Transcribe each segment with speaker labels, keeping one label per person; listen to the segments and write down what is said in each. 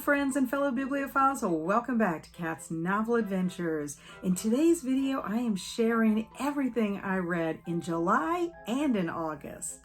Speaker 1: friends and fellow bibliophiles, welcome back to Kat's Novel Adventures. In today's video, I am sharing everything I read in July and in August.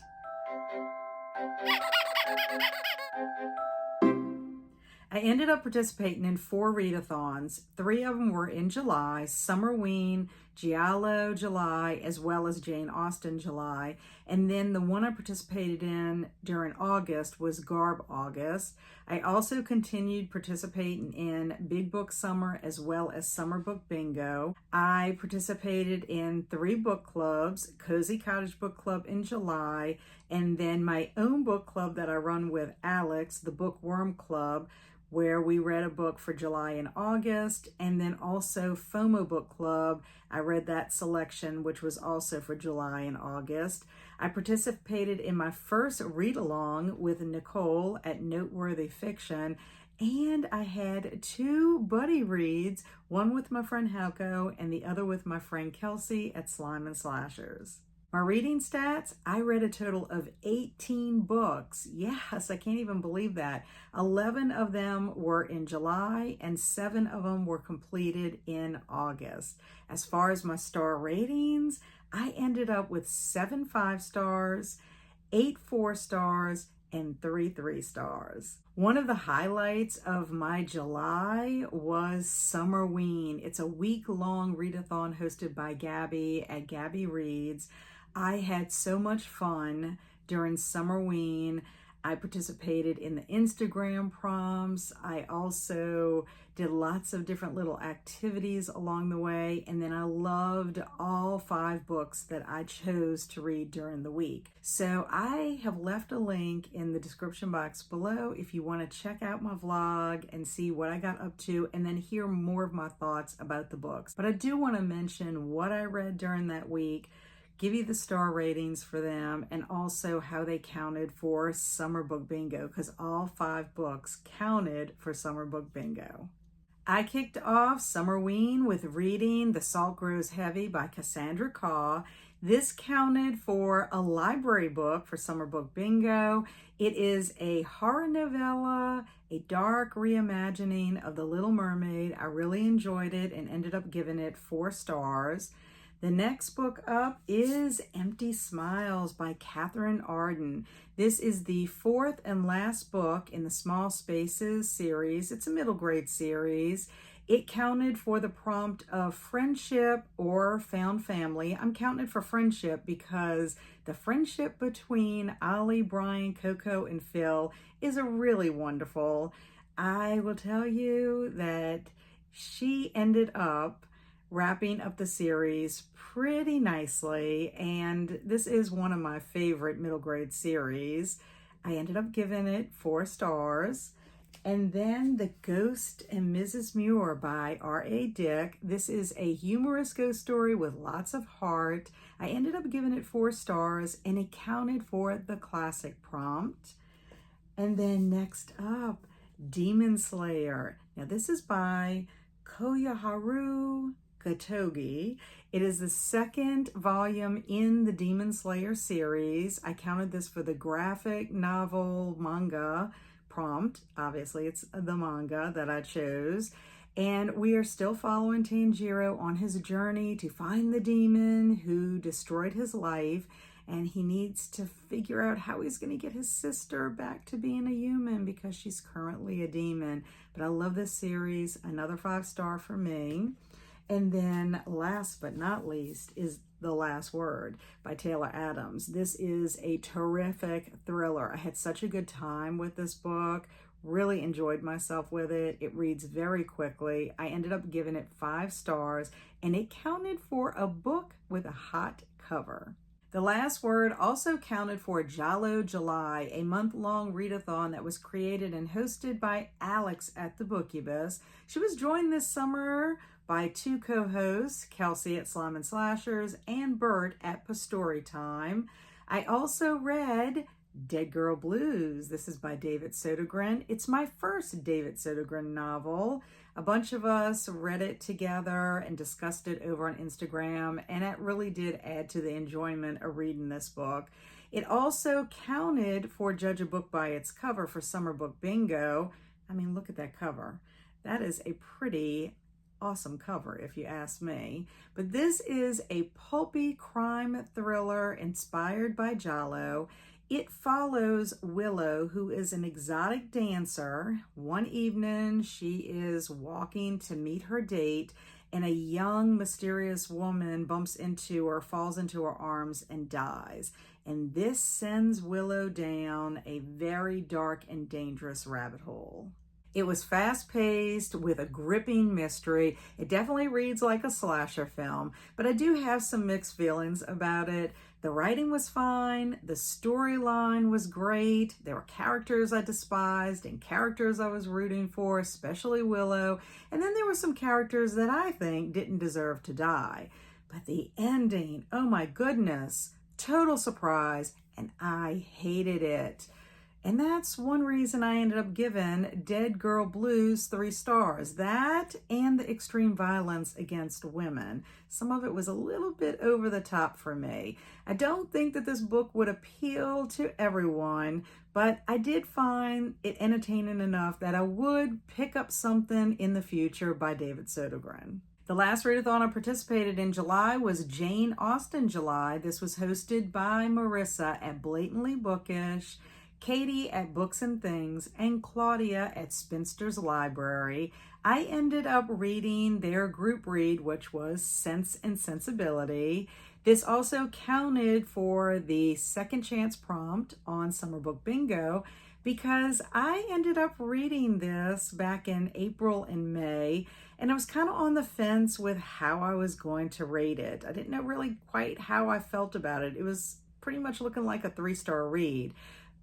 Speaker 1: I ended up participating in 4 readathons. 3 of them were in July: Summerween, Giallo July, as well as Austen July. And then the one I participated in during August was GarbAugust. I also continued participating in Big Book Summer as well as Summer Book Bingo. I participated in 3 book clubs: Cozy Cottage Book Club in July, and then my own book club that I run with Alex, the Book Wyrm Club, where we read a book for July and August, and then also FOMO Book Club. I read that selection, which was also for July and August. I participated in my first read-along with Nicole at Noteworthy Fiction, and I had 2 buddy reads, one with my friend Halko and the other with my friend Kelsi at Slime and Slashers. My reading stats, I read a total of 18 books. Yes, I can't even believe that. 11 of them were in July and 7 of them were completed in August. As far as my star ratings, I ended up with 7 5 stars, 8 4 stars, and 3 3 stars. One of the highlights of my July was Summerween. It's a week-long readathon hosted by Gabby at Gabby Reads. I had so much fun during Summerween. I participated in the Instagram prompts. I also did lots of different little activities along the way. And then I loved all 5 books that I chose to read during the week. So I have left a link in the description box below if you want to check out my vlog and see what I got up to and then hear more of my thoughts about the books. But I do want to mention what I read during that week, give you the star ratings for them, and also how they counted for Summer Book Bingo, because all 5 books counted for Summer Book Bingo. I kicked off Summerween with reading The Salt Grows Heavy by Cassandra Cawa. This counted for a library book for Summer Book Bingo. It is a horror novella, a dark reimagining of The Little Mermaid. I really enjoyed it and ended up giving it 4 stars. The next book up is Empty Smiles by Catherine Arden. This is the 4th and last book in the Small Spaces series. It's a middle grade series. It counted for the prompt of friendship or found family. I'm counting it for friendship because the friendship between Ollie, Brian, Coco, and Phil is a really wonderful. I will tell you that she ended up wrapping up the series pretty nicely, and this is one of my favorite middle grade series. I ended up giving it 4 stars. And then The Ghost and Mrs. Muir by R.A. Dick. This is a humorous ghost story with lots of heart. I ended up giving it 4 stars, and it counted for the classic prompt. And then next up, Demon Slayer. Now this is by Koyoharu Gatogi. It is the 2nd volume in the Demon Slayer series. I counted this for the graphic novel manga prompt. Obviously, it's the manga that I chose. And we are still following Tanjiro on his journey to find the demon who destroyed his life. And he needs to figure out how he's going to get his sister back to being a human because she's currently a demon. But I love this series. Another 5 star for me. And then last but not least is The Last Word by Taylor Adams. This is a terrific thriller. I had such a good time with this book. Really enjoyed myself with it. It reads very quickly. I ended up giving it 5 stars, and it counted for a book with a hot cover. The Last Word also counted for Giallo July, a month-long readathon that was created and hosted by Alex at the BookWyrm. She was joined this summer by 2 co-hosts, Kelsi at Slime and Slashers and Bert at Pastori Time. I also read Dead Girl Blues. This is by David Sodergren. It's my first David Sodergren novel. A bunch of us read it together and discussed it over on Instagram, and it really did add to the enjoyment of reading this book. It also counted for Judge a Book by Its Cover for Summer Book Bingo. I mean, look at that cover. That is a pretty awesome cover, if you ask me. But this is a pulpy crime thriller inspired by Giallo. It follows Willow, who is an exotic dancer. One evening, she is walking to meet her date, and a young, mysterious woman bumps into or falls into her arms and dies. And this sends Willow down a very dark and dangerous rabbit hole. It was fast-paced with a gripping mystery. It definitely reads like a slasher film, but I do have some mixed feelings about it. The writing was fine. The storyline was great. There were characters I despised and characters I was rooting for, especially Willow. And then there were some characters that I think didn't deserve to die. But the ending, oh my goodness, total surprise, and I hated it. And that's one reason I ended up giving Dead Girl Blues 3 stars. That and the extreme violence against women. Some of it was a little bit over the top for me. I don't think that this book would appeal to everyone, but I did find it entertaining enough that I would pick up something in the future by David Sodergren. The last readathon I participated in July was Jane Austen July. This was hosted by Marissa at Blatantly Bookish, Katie at Books and Things, and Claudia at Spinster's Library. I ended up reading their group read, which was Sense and Sensibility. This also counted for the second chance prompt on Summer Book Bingo because I ended up reading this back in April and May, and I was kind of on the fence with how I was going to rate it. I didn't know really quite how I felt about it. It was pretty much looking like a 3-star read.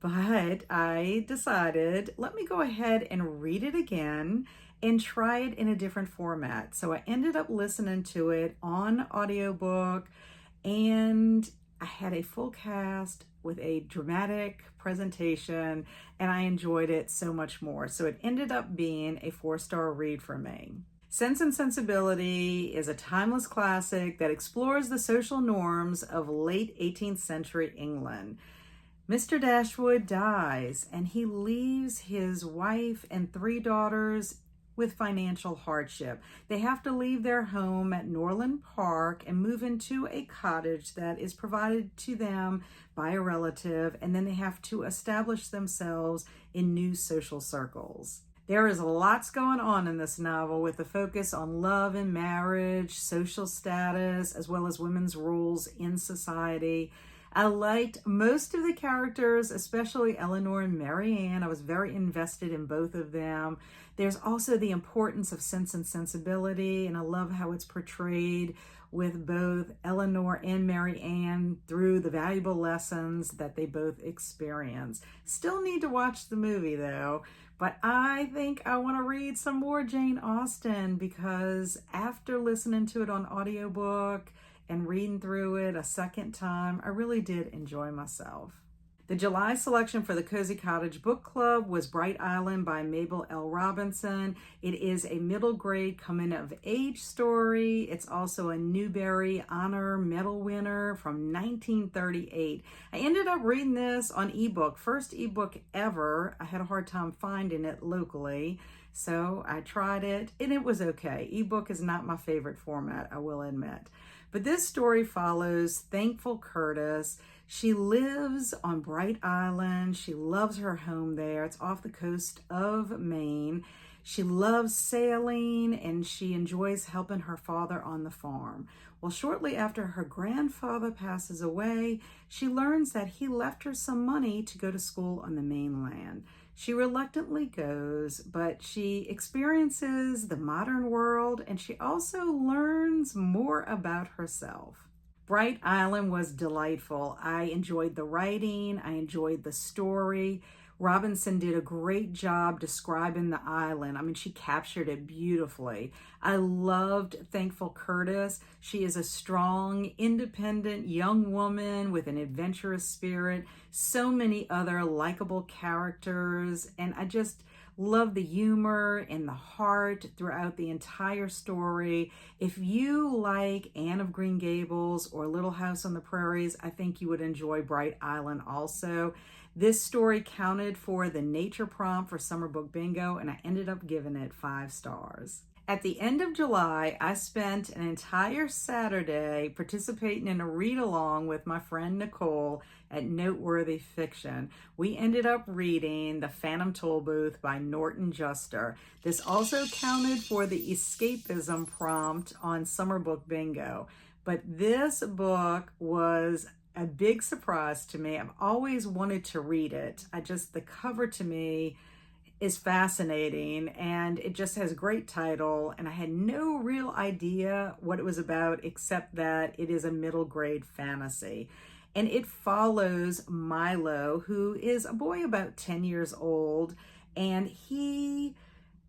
Speaker 1: But I decided, let me go ahead and read it again and try it in a different format. So I ended up listening to it on audiobook, and I had a full cast with a dramatic presentation, and I enjoyed it so much more. So it ended up being a 4-star read for me. Sense and Sensibility is a timeless classic that explores the social norms of late 18th century England. Mr. Dashwood dies, and he leaves his wife and 3 daughters with financial hardship. They have to leave their home at Norland Park and move into a cottage that is provided to them by a relative, and then they have to establish themselves in new social circles. There is lots going on in this novel with a focus on love and marriage, social status, as well as women's roles in society. I liked most of the characters, especially Eleanor and Marianne. I was very invested in both of them. There's also the importance of Sense and Sensibility, and I love how it's portrayed with both Eleanor and Marianne through the valuable lessons that they both experience. Still need to watch the movie though, but I think I want to read some more Jane Austen because after listening to it on audiobook and reading through it a second time, I really did enjoy myself. The July selection for the Cozy Cottage Book Club was Bright Island by Mabel L. Robinson. It is a middle grade coming of age story. It's also a Newbery Honor Medal winner from 1938. I ended up reading this on ebook, first ebook ever. I had a hard time finding it locally, so I tried it and it was okay. Ebook is not my favorite format, I will admit. But this story follows Thankful Curtis. She lives on Bright Island. She loves her home there. It's off the coast of Maine. She loves sailing and she enjoys helping her father on the farm. Well, shortly after her grandfather passes away, she learns that he left her some money to go to school on the mainland. She reluctantly goes, but she experiences the modern world and she also learns more about herself. Bright Island was delightful. I enjoyed the writing. I enjoyed the story. Robinson did a great job describing the island. I mean, she captured it beautifully. I loved Thankful Curtis. She is a strong, independent young woman with an adventurous spirit. So many other likable characters. And I just love the humor and the heart throughout the entire story. If you like Anne of Green Gables or Little House on the Prairies, I think you would enjoy Bright Island also. This story counted for the nature prompt for Summer Book Bingo, and I ended up giving it 5 stars. At the end of July, I spent an entire Saturday participating in a read-along with my friend Nicole at Noteworthy Fiction. We ended up reading The Phantom Tollbooth by Norton Juster. This also counted for the escapism prompt on Summer Book Bingo. But this book was a big surprise to me. I've always wanted to read it. The cover to me is fascinating, and it just has a great title, and I had no real idea what it was about except that it is a middle grade fantasy. And it follows Milo, who is a boy about 10 years old, and he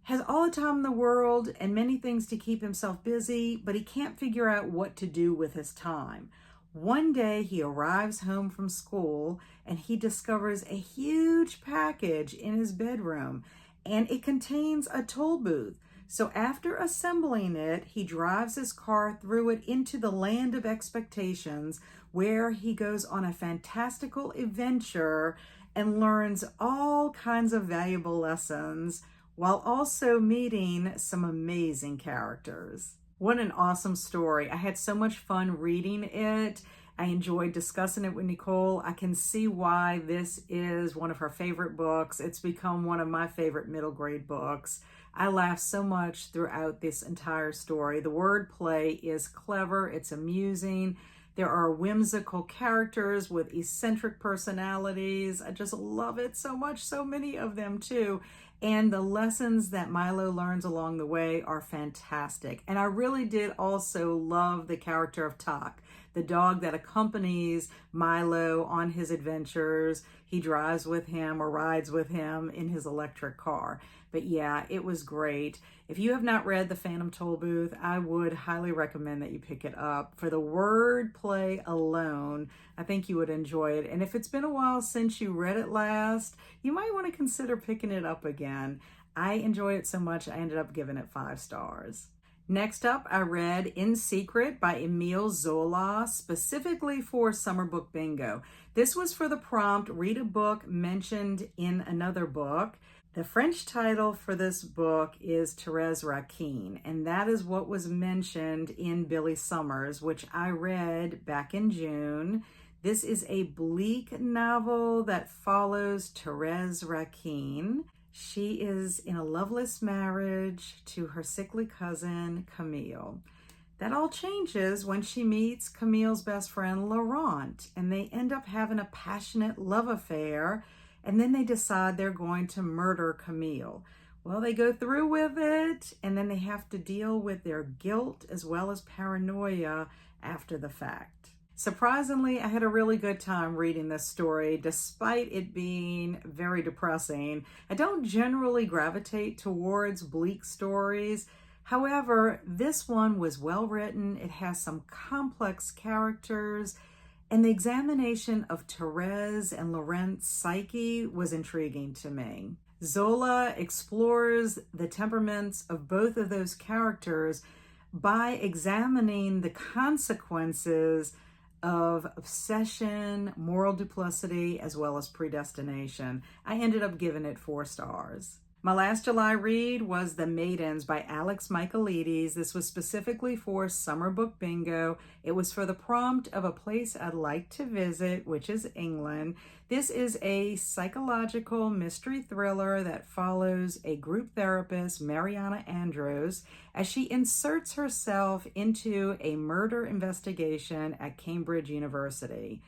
Speaker 1: has all the time in the world and many things to keep himself busy, but he can't figure out what to do with his time. One day he arrives home from school and he discovers a huge package in his bedroom, and it contains a toll booth. So after assembling it, he drives his car through it into the land of expectations, where he goes on a fantastical adventure and learns all kinds of valuable lessons while also meeting some amazing characters. What an awesome story. I had so much fun reading it. I enjoyed discussing it with Nicole. I can see why this is one of her favorite books. It's become one of my favorite middle grade books. I laughed so much throughout this entire story. The wordplay is clever. It's amusing. There are whimsical characters with eccentric personalities. I just love it so much. So many of them too. And the lessons that Milo learns along the way are fantastic. And I really did also love the character of Tak, the dog that accompanies Milo on his adventures. He drives with him or rides with him in his electric car. But yeah, it was great. If you have not read The Phantom Tollbooth, I would highly recommend that you pick it up. For the wordplay alone, I think you would enjoy it. And if it's been a while since you read it last, you might want to consider picking it up again. I enjoyed it so much, I ended up giving it 5 stars. Next up, I read In Secret by Emile Zola, specifically for Summer Book Bingo. This was for the prompt, read a book mentioned in another book. The French title for this book is Thérèse Raquin, and that is what was mentioned in Billy Summers, which I read back in June. This is a bleak novel that follows Thérèse Raquin. She is in a loveless marriage to her sickly cousin, Camille. That all changes when she meets Camille's best friend, Laurent, and they end up having a passionate love affair, and then they decide they're going to murder Camille. Well, they go through with it, and then they have to deal with their guilt as well as paranoia after the fact. Surprisingly, I had a really good time reading this story, despite it being very depressing. I don't generally gravitate towards bleak stories. However, this one was well written. It has some complex characters, and the examination of Thérèse and Laurent's psyche was intriguing to me. Zola explores the temperaments of both of those characters by examining the consequences of obsession, moral duplicity, as well as predestination. I ended up giving it 4 stars. My last July read was The Maidens by Alex Michaelides. This was specifically for Summer Book Bingo. It was for the prompt of a place I'd like to visit, which is England. This is a psychological mystery thriller that follows a group therapist, Mariana Andros, as she inserts herself into a murder investigation at Cambridge University.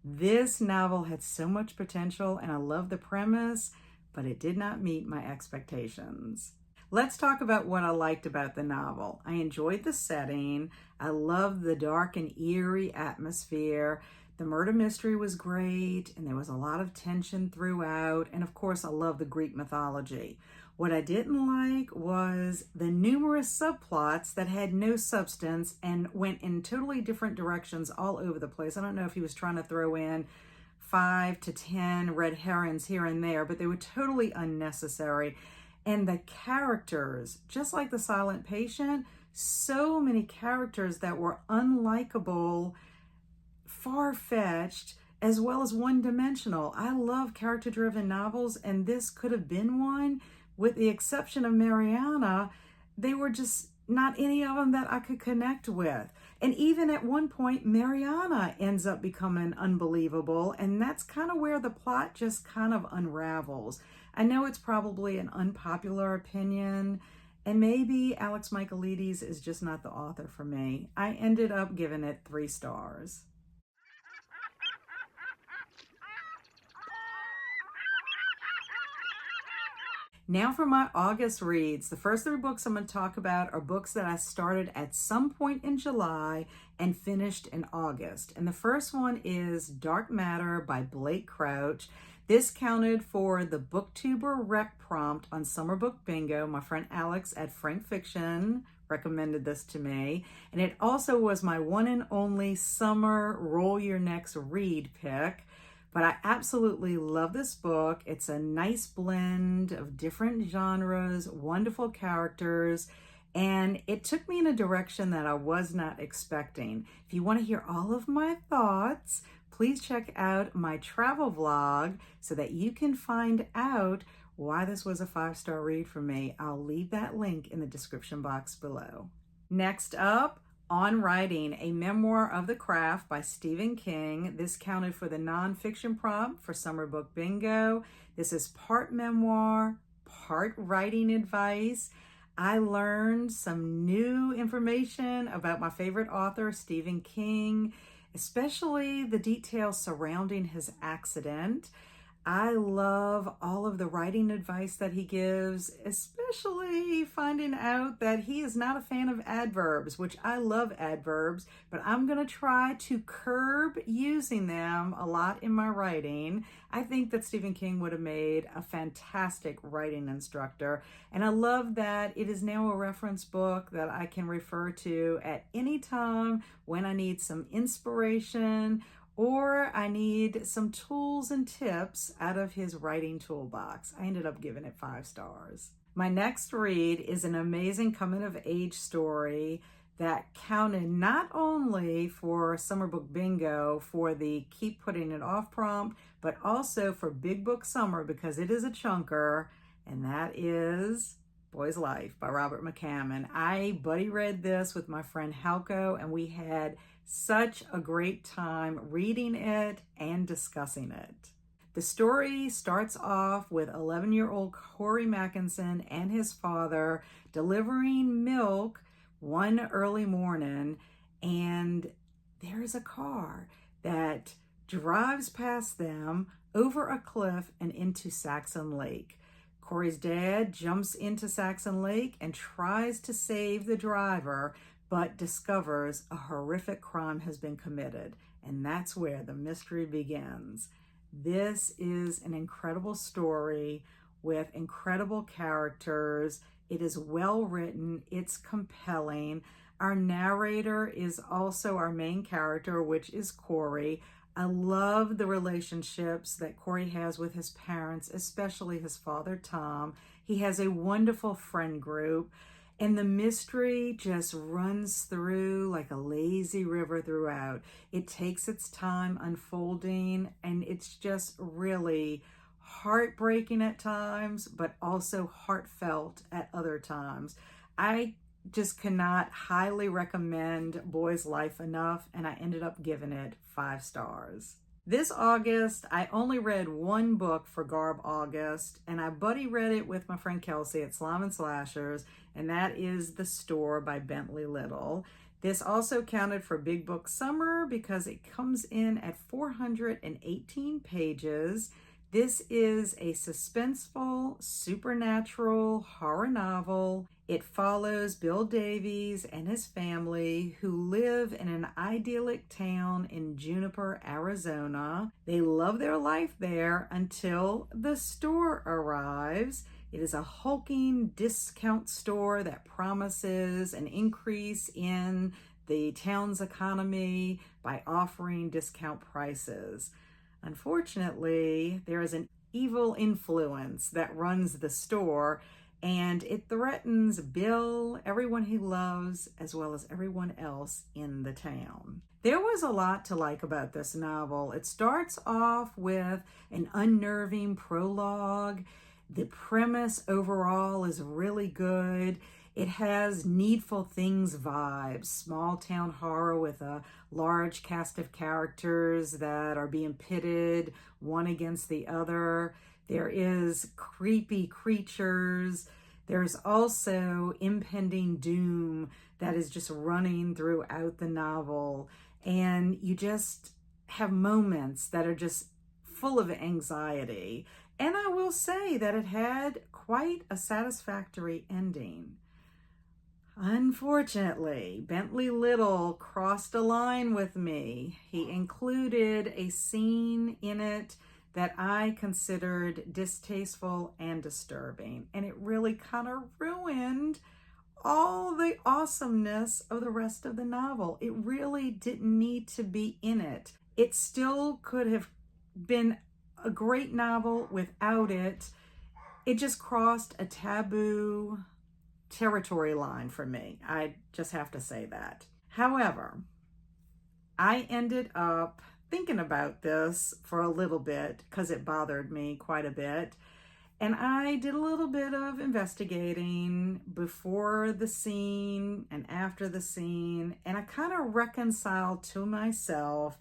Speaker 1: This novel had so much potential, and I love the premise, but it did not meet my expectations. Let's talk about what I liked about the novel. I enjoyed the setting. I loved the dark and eerie atmosphere. The murder mystery was great, and there was a lot of tension throughout. And of course, I love the Greek mythology. What I didn't like was the numerous subplots that had no substance and went in totally different directions all over the place. I don't know if he was trying to throw in 5 to 10 red herrings here and there, but they were totally unnecessary. And the characters, just like The Silent Patient, so many characters that were unlikable, far-fetched, as well as one-dimensional. I love character-driven novels, and this could have been one. With the exception of Mariana, they were just not any of them that I could connect with. And even at one point, Mariana ends up becoming unbelievable, and that's kind of where the plot just kind of unravels. I know it's probably an unpopular opinion, and maybe Alex Michaelides is just not the author for me. I ended up giving it 3 stars. Now for my August reads. The first 3 books I'm going to talk about are books that I started at some point in July and finished in August. And the first one is Dark Matter by Blake Crouch. This counted for the BookTuber rec prompt on Summer Book Bingo. My friend Alex at Frank Fiction recommended this to me. And it also was my one and only summer roll your next read pick. But I absolutely love this book. It's a nice blend of different genres, wonderful characters, and it took me in a direction that I was not expecting. If you want to hear all of my thoughts, please check out my travel vlog so that you can find out why this was a 5-star read for me. I'll leave that link in the description box below. Next up, On Writing, a memoir of the craft by Stephen King. This counted for the nonfiction prompt for Summer Book Bingo. This is part memoir, part writing advice. I learned some new information about my favorite author, Stephen King, especially the details surrounding his accident. I love all of the writing advice that he gives, especially finding out that he is not a fan of adverbs, which I love adverbs, but I'm going to try to curb using them a lot in my writing. I think that Stephen King would have made a fantastic writing instructor, and I love that it is now a reference book that I can refer to at any time when I need some inspiration or I need some tools and tips out of his writing toolbox. I ended up giving it 5 stars. My next read is an amazing coming-of-age story that counted not only for Summer Book Bingo for the Keep Putting It Off prompt, but also for Big Book Summer because it is a chunker, and that is Boy's Life by Robert McCammon. I buddy read this with my friend Halko, and we had such a great time reading it and discussing it. The story starts off with 11-year-old Corey Mackinson and his father delivering milk one early morning, and there is a car that drives past them over a cliff and into Saxon Lake. Corey's dad jumps into Saxon Lake and tries to save the driver, but discovers a horrific crime has been committed, and that's where the mystery begins. This is an incredible story with incredible characters. It is well written, it's compelling. Our narrator is also our main character, which is Corey. I love the relationships that Corey has with his parents, especially his father, Tom. He has a wonderful friend group. And the mystery just runs through like a lazy river throughout. It takes its time unfolding, and it's just really heartbreaking at times, but also heartfelt at other times. I just cannot highly recommend Boy's Life enough, and I ended up giving it 5 stars. This August, I only read 1 book for GarbAugust, and I buddy read it with my friend Kelsi at Slime and Slashers, and that is The Store by Bentley Little. This also counted for Big Book Summer because it comes in at 418 pages. This is a suspenseful, supernatural horror novel. It follows Bill Davies and his family who live in an idyllic town in Juniper, Arizona. They love their life there until the store arrives. It is a hulking discount store that promises an increase in the town's economy by offering discount prices. Unfortunately, there is an evil influence that runs the store, and it threatens Bill, everyone he loves, as well as everyone else in the town. There was a lot to like about this novel. It starts off with an unnerving prologue. The premise overall is really good. It has Needful Things vibes, small town horror with a large cast of characters that are being pitted one against the other. There is creepy creatures. There's also impending doom that is just running throughout the novel. And you just have moments that are just full of anxiety. And I will say that it had quite a satisfactory ending. Unfortunately, Bentley Little crossed a line with me. He included a scene in it that I considered distasteful and disturbing, and it really kind of ruined all the awesomeness of the rest of the novel. It really didn't need to be in it. It still could have been a great novel without it. It just crossed a taboo territory line for me. I just have to say that. However, I ended up thinking about this for a little bit because it bothered me quite a bit. And I did a little bit of investigating before the scene and after the scene, and I kind of reconciled to myself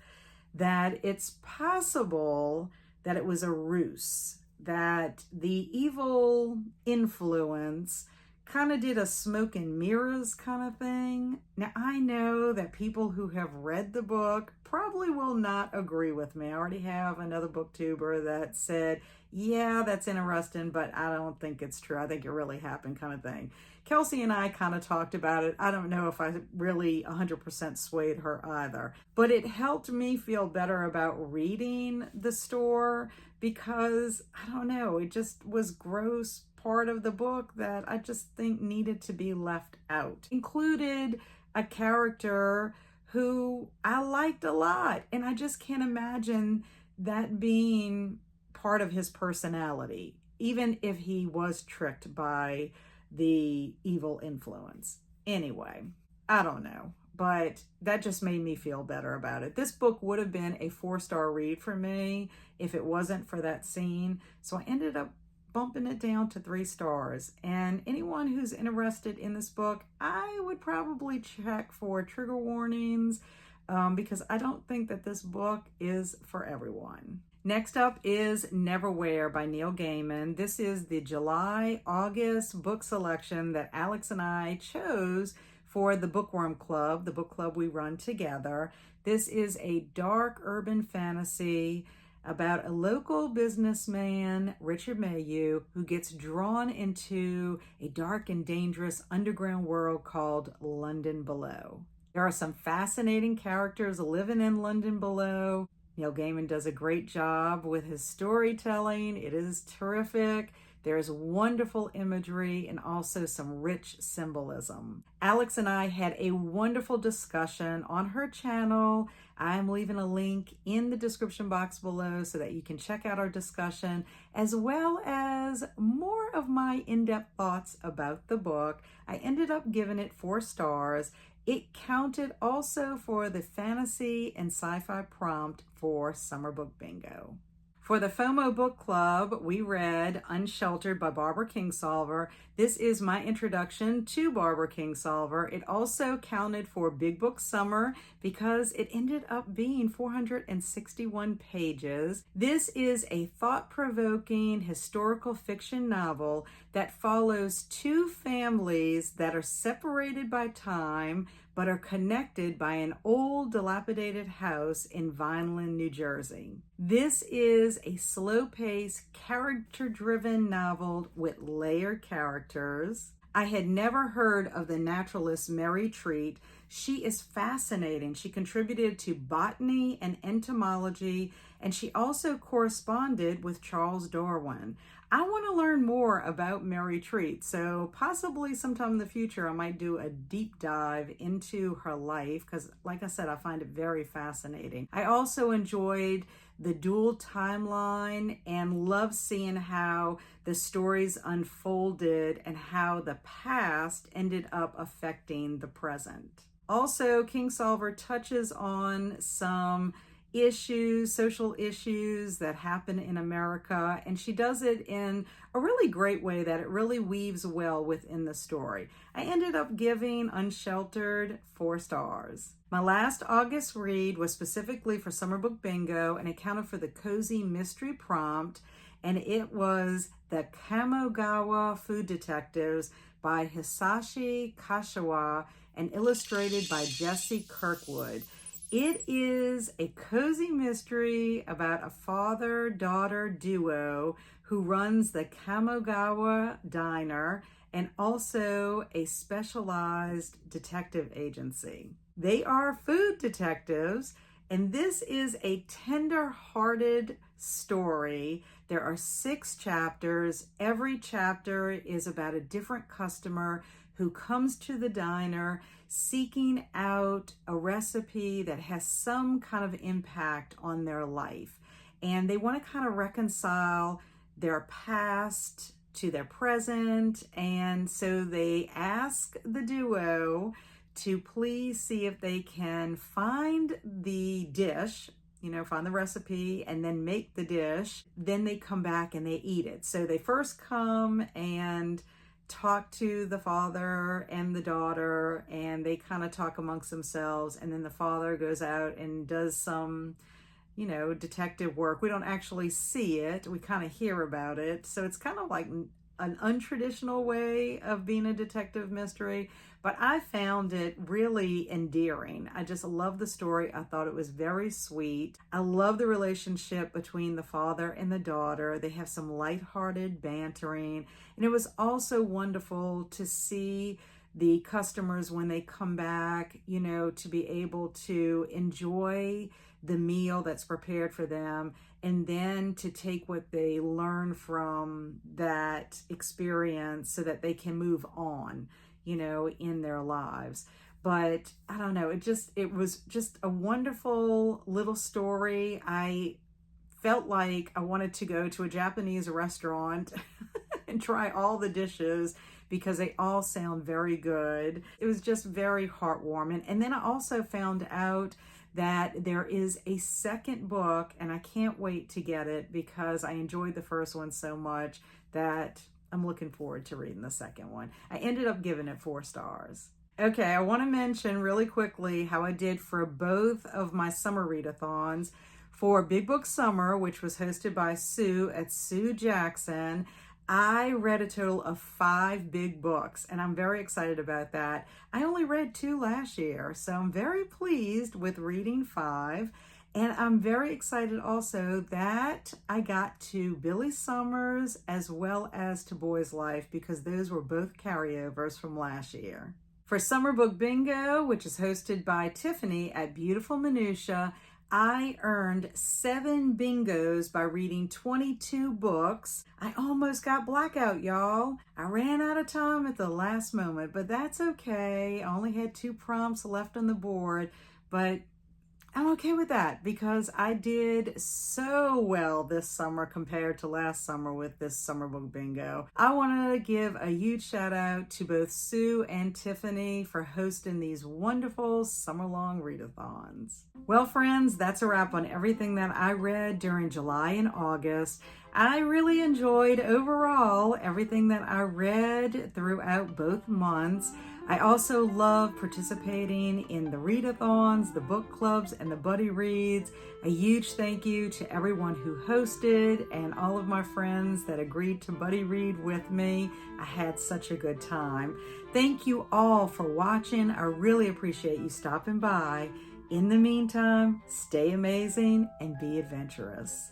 Speaker 1: that it's possible that it was a ruse, that the evil influence kind of did a smoke and mirrors kind of thing. Now, I know that people who have read the book probably will not agree with me. I already have another booktuber that said, yeah, that's interesting, but I don't think it's true. I think it really happened kind of thing. Kelsi and I kind of talked about it. I don't know if I really 100% swayed her either, but it helped me feel better about reading the store because, I don't know, it just was gross part of the book that I just think needed to be left out. Included a character who I liked a lot, and I just can't imagine that being part of his personality, even if he was tricked by the evil influence. Anyway, I don't know, but that just made me feel better about it. This book would have been a 4-star read for me if it wasn't for that scene, so I ended up bumping it down to 3 stars. And anyone who's interested in this book, I would probably check for trigger warnings because I don't think that this book is for everyone. Next up is Neverwhere by Neil Gaiman. This is the July-August book selection that Alex and I chose for the Book Wyrm Club, the book club we run together. This is a dark urban fantasy about a local businessman, Richard Mayhew, who gets drawn into a dark and dangerous underground world called London Below. There are some fascinating characters living in London Below. Neil Gaiman does a great job with his storytelling. It is terrific. There's wonderful imagery and also some rich symbolism. Alex and I had a wonderful discussion on her channel. I'm leaving a link in the description box below so that you can check out our discussion, as well as more of my in-depth thoughts about the book. I ended up giving it 4 stars. It counted also for the fantasy and sci-fi prompt for Summer Book Bingo. For the FOMO Book Club, we read Unsheltered by Barbara Kingsolver. This is my introduction to Barbara Kingsolver. It also counted for Big Book Summer because it ended up being 461 pages. This is a thought-provoking historical fiction novel that follows 2 families that are separated by time but are connected by an old dilapidated house in Vineland, New Jersey. This is a slow-paced, character-driven novel with layered characters. I had never heard of the naturalist Mary Treat. She is fascinating. She contributed to botany and entomology, and she also corresponded with Charles Darwin. I want to learn more about Mary Treat, so possibly sometime in the future I might do a deep dive into her life because, like I said, I find it very fascinating. I also enjoyed the dual timeline, and love seeing how the stories unfolded and how the past ended up affecting the present. Also, Kingsolver touches on some issues, social issues that happen in America, and she does it in a really great way that it really weaves well within the story. I ended up giving Unsheltered 4 stars. My last August read was specifically for Summer Book Bingo and accounted for the cozy mystery prompt, and it was The Kamogawa Food Detectives by Hisashi Kashiwa and illustrated by Jesse Kirkwood. It is a cozy mystery about a father-daughter duo who runs the Kamogawa Diner and also a specialized detective agency. They are food detectives, and this is a tender-hearted story. There are 6 chapters. Every chapter is about a different customer who comes to the diner seeking out a recipe that has some kind of impact on their life. And they want to kind of reconcile their past to their present. And so they ask the duo to please see if they can find the dish, find the recipe and then make the dish. Then they come back and they eat it. So they first come and talk to the father and the daughter, and they kind of talk amongst themselves, and then the father goes out and does some detective work. We don't actually see it, we kind of hear about it, so it's kind of like an untraditional way of being a detective mystery, but I found it really endearing. I just love the story. I thought it was very sweet. I love the relationship between the father and the daughter. They have some lighthearted bantering, and it was also wonderful to see the customers when they come back, to be able to enjoy the meal that's prepared for them, and then to take what they learn from that experience so that they can move on, in their lives. But I don't know, it was just a wonderful little story. I felt like I wanted to go to a Japanese restaurant and try all the dishes because they all sound very good. It was just very heartwarming. And then I also found out that there is a second book, and I can't wait to get it because I enjoyed the first one so much that I'm looking forward to reading the second one. I ended up giving it 4 stars. Okay, I want to mention really quickly how I did for both of my summer readathons. For Big Book Summer, which was hosted by Sue at Sue Jackson, I read a total of 5 big books, and I'm very excited about that. I only read 2 last year, so I'm very pleased with reading 5. And I'm very excited also that I got to Billy Summers as well as to Boy's Life, because those were both carryovers from last year. For Summer Book Bingo, which is hosted by Tiffany at Beautiful Minutia, I earned 7 bingos by reading 22 books. I almost got blackout, y'all. I ran out of time at the last moment, but that's okay. I only had 2 prompts left on the board, but I'm okay with that because I did so well this summer compared to last summer with this summer book bingo. I want to give a huge shout out to both Sue and Tiffany for hosting these wonderful summer-long readathons. Well, friends, that's a wrap on everything that I read during July and August. I really enjoyed overall everything that I read throughout both months. I also love participating in the readathons, the book clubs, and the buddy reads. A huge thank you to everyone who hosted and all of my friends that agreed to buddy read with me. I had such a good time. Thank you all for watching. I really appreciate you stopping by. In the meantime, stay amazing and be adventurous.